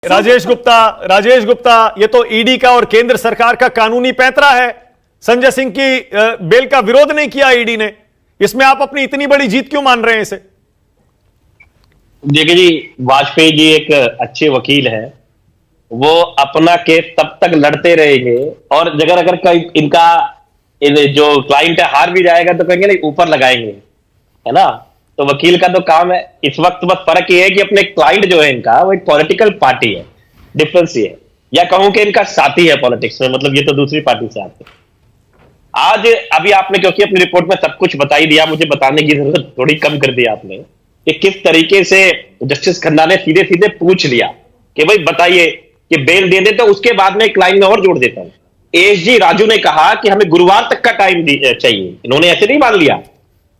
राजेश गुप्ता, ये तो ईडी का और केंद्र सरकार का कानूनी पैंतरा है। संजय सिंह की बेल का विरोध नहीं किया ईडी ने, इसमें आप अपनी इतनी बड़ी जीत क्यों मान रहे हैं इसे? देखिए जी, वाजपेयी जी एक अच्छे वकील हैं। वो अपना केस तब तक लड़ते रहेंगे और अगर कहीं इनका जो क्लाइंट है हार भी जाएगा तो कहेंगे नहीं ऊपर लगाएंगे, है ना। तो वकील का तो काम है। इस वक्त बस फर्क ये है कि अपने क्लाइंट जो है इनका वो एक पॉलिटिकल पार्टी है, डिफरेंस ये है, या कहूं कि इनका साथी है पॉलिटिक्स में, मतलब ये तो दूसरी पार्टी से आते हैं। आज अभी आपने क्योंकि अपनी रिपोर्ट में सब कुछ बता ही दिया, मुझे बताने की जरूरत थोड़ी कम कर दी आपने कि किस तरीके से जस्टिस खन्ना ने सीधे सीधे पूछ लिया कि भाई बताइए कि बेल दे दे, तो उसके बाद में एक लाइन में और जोड़ देता हूं। एसजी राजू ने कहा कि हमें गुरुवार तक का टाइम चाहिए, इन्होंने ऐसे नहीं मान लिया।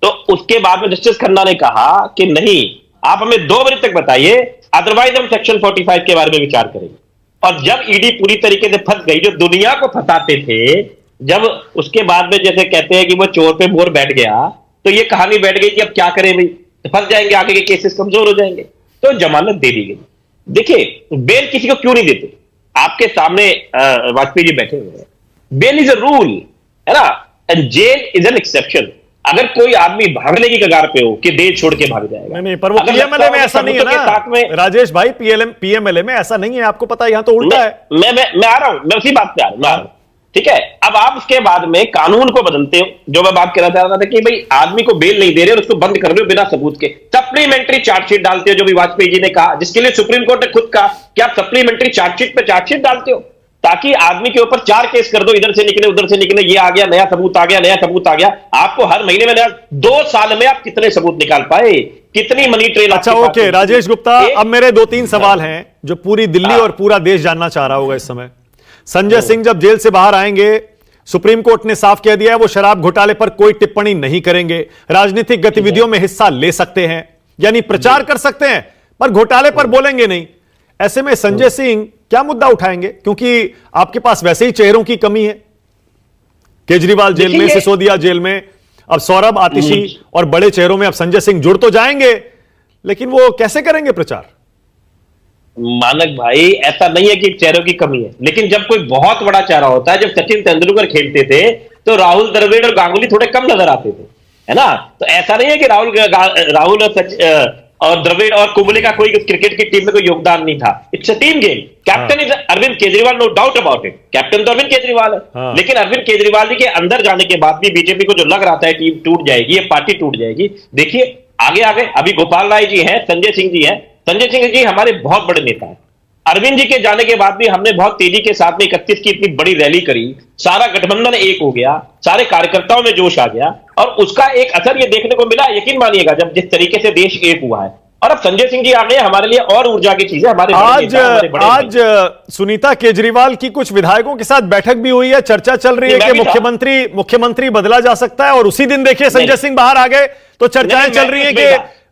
तो उसके बाद में जस्टिस खन्ना ने कहा कि नहीं, आप हमें 2 बजे तक बताइए, अदरवाइज हम सेक्शन 45 के बारे में विचार करेंगे। और जब ईडी पूरी तरीके से फंस गई, जो दुनिया को फंसाते थे, जब उसके बाद में जैसे कहते हैं कि वो चोर पे मोर बैठ गया, तो ये कहानी बैठ गई कि अब क्या करें भाई, फंस जाएंगे, आगे के केसेस कमजोर हो जाएंगे, तो जमानत दे दी गई। देखिए, बेल किसी को क्यों नहीं देते? आपके सामने वाजपेयी जी बैठे हुए हैं। बेल इज अ रूल, है ना, and jail is an exception. अगर कोई आदमी भागने की कगार पे हो कि देश छोड़ के भाग जाएगा, नहीं, पर वो पीएमएलए में ऐसा नहीं है ना राजेश भाई, पीएमएलए में ऐसा नहीं है, आपको पता है, यहां तो उल्टा है। मैं आ रहा हूं, मैं उसी बात पे आ रहा हूं। ठीक है, अब आप उसके बाद में कानून को बदलते हो। जो मैं बात करना चाह रहा था कि भाई आदमी को बेल नहीं दे रहे और उसको बंद कर रहे हो बिना सबूत के, सप्लीमेंट्री चार्जशीट डालते हो, जो भी वाजपेयी जी ने कहा, जिसके लिए सुप्रीम कोर्ट ने खुद कहा कि आप सप्लीमेंट्री चार्जशीट पे चार्जशीट डालते हो ताकि आदमी के ऊपर 4 केस कर दो, इधर से निकले उधर से निकले, ये आ गया नया सबूत आ गया, नया सबूत आ गया। आपको हर महीने में नया, 2 साल में आप कितने सबूत निकाल पाए, कितनी मनी ट्रेल? अच्छा, ओके राजेश गुप्ता, अब मेरे 2-3 सवाल हैं जो पूरी दिल्ली और पूरा देश जानना चाह रहा होगा इस समय। संजय सिंह जब जेल से बाहर आएंगे, सुप्रीम कोर्ट ने साफ कह दिया है वो शराब घोटाले पर कोई टिप्पणी नहीं करेंगे, राजनीतिक गतिविधियों में हिस्सा ले सकते हैं, यानी प्रचार कर सकते हैं, पर घोटाले पर बोलेंगे नहीं। ऐसे में संजय सिंह क्या मुद्दा उठाएंगे? क्योंकि आपके पास वैसे ही चेहरों की कमी है, केजरीवाल जेल में, सिसोदिया जेल में, अब सौरभ, आतिशी और बड़े चेहरों में अब संजय सिंह जुड़ तो जाएंगे, लेकिन वो कैसे करेंगे प्रचार? मानक भाई, ऐसा नहीं है कि चेहरों की कमी है, लेकिन जब कोई बहुत बड़ा चेहरा होता है, जब सचिन तेंदुलकर खेलते थे तो राहुल द्रविड़ और गांगुली थोड़े कम नजर आते थे, है ना। तो ऐसा नहीं है कि राहुल और द्रविड़ और कुंबले का कोई क्रिकेट की टीम में कोई योगदान नहीं था। It's a team game. Captain is Arvind Kejriwal, no doubt about it. Captain तो अरविंद केजरीवाल है, लेकिन अरविंद केजरीवाल जी के अंदर जाने के बाद भी बीजेपी को जो लग रहा था टीम टूट जाएगी, ये पार्टी टूट जाएगी, देखिए आगे आगे अभी गोपाल राय जी हैं, संजय सिंह जी हैं। संजय सिंह जी हमारे बहुत बड़े नेता हैं। अरविंद जी के जाने के बाद भी हमने बहुत तेजी के साथ में 31 की इतनी बड़ी रैली करी, सारा गठबंधन एक हो गया, सारे कार्यकर्ताओं में जोश आ गया, और उसका एक असर ये देखने को मिला, यकीन मानिएगा, जब जिस तरीके से देश एक हुआ है। और अब संजय सिंह जी आ गए, हमारे लिए और ऊर्जा की चीज है। आज सुनीता केजरीवाल की कुछ विधायकों के साथ बैठक भी हुई है, चर्चा चल रही है कि मुख्यमंत्री बदला जा सकता है, और उसी दिन देखिए संजय सिंह बाहर आ गए तो चर्चाएं चल रही है कि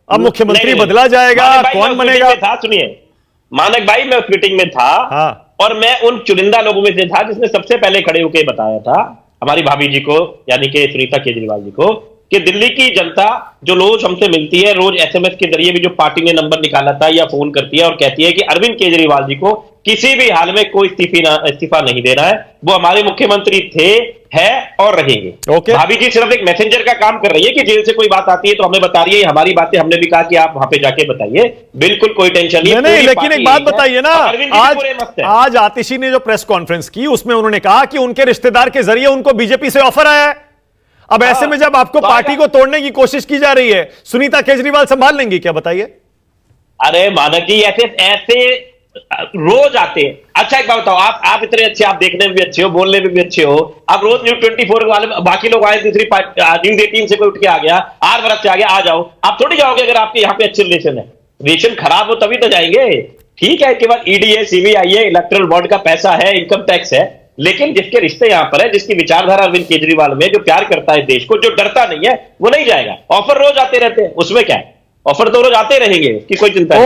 अब मुख्यमंत्री बदला जाएगा, कौन बनेगा? सुनिए मानक भाई, मैं उस मीटिंग में था, और मैं उन चुनिंदा लोगों में से था जिसने सबसे पहले खड़े होकर बताया था हमारी भाभी जी को, यानी कि सुनीता केजरीवाल जी को, कि दिल्ली की जनता जो रोज हमसे मिलती है, रोज एसएमएस के जरिए भी जो पार्टी ने नंबर निकाला था या फोन करती है और कहती है कि अरविंद केजरीवाल जी को किसी भी हाल में कोई इस्तीफा नहीं देना है, वो हमारे मुख्यमंत्री थे, है और रहेंगे। भाभी जी सिर्फ एक मैसेंजर का काम कर रही है कि जेल से कोई बात आती है तो हमें बता रही है, हमारी बातें हमने भी कहा कि आप वहां पे जाके बताइए, बिल्कुल कोई टेंशन नहीं। लेकिन एक बात बताइए ना, आज आतिशी ने जो प्रेस कॉन्फ्रेंस की उसमें उन्होंने कहा कि उनके रिश्तेदार के जरिए उनको बीजेपी से ऑफर आया है। अब ऐसे में जब आपको पार्टी को तोड़ने की कोशिश की जा रही है, सुनीता केजरीवाल संभाल लेंगी क्या, बताइए? अरे मानक जी, ऐसे रोज आते हैं। अच्छा एक बात बताओ, आप इतने अच्छे, आप देखने में भी अच्छे हो, बोलने में भी अच्छे हो, आप रोज न्यूज 24 वाले बाकी लोग आए, दूसरी न्यूज 18 से कोई उठ के आ गया, आर बरस से आ गया, आ जाओ, आप थोड़ी जाओगे अगर आपके यहाँ पे अच्छे रिलेशन है। रिलेशन खराब हो तभी तो जाएंगे। ठीक है, केवल ईडी है, सीबीआई है, इलेक्टोरल बॉन्ड का पैसा है, इनकम टैक्स है, लेकिन जिसके रिश्ते यहां पर है, जिसकी विचारधारा अरविंद केजरीवाल में, जो प्यार करता है देश को, जो डरता नहीं है, वो नहीं जाएगा। ऑफर रोज आते रहते हैं, उसमें क्या है, ऑफर तो रोज आते रहेंगे, उसकी कोई चिंता नहीं।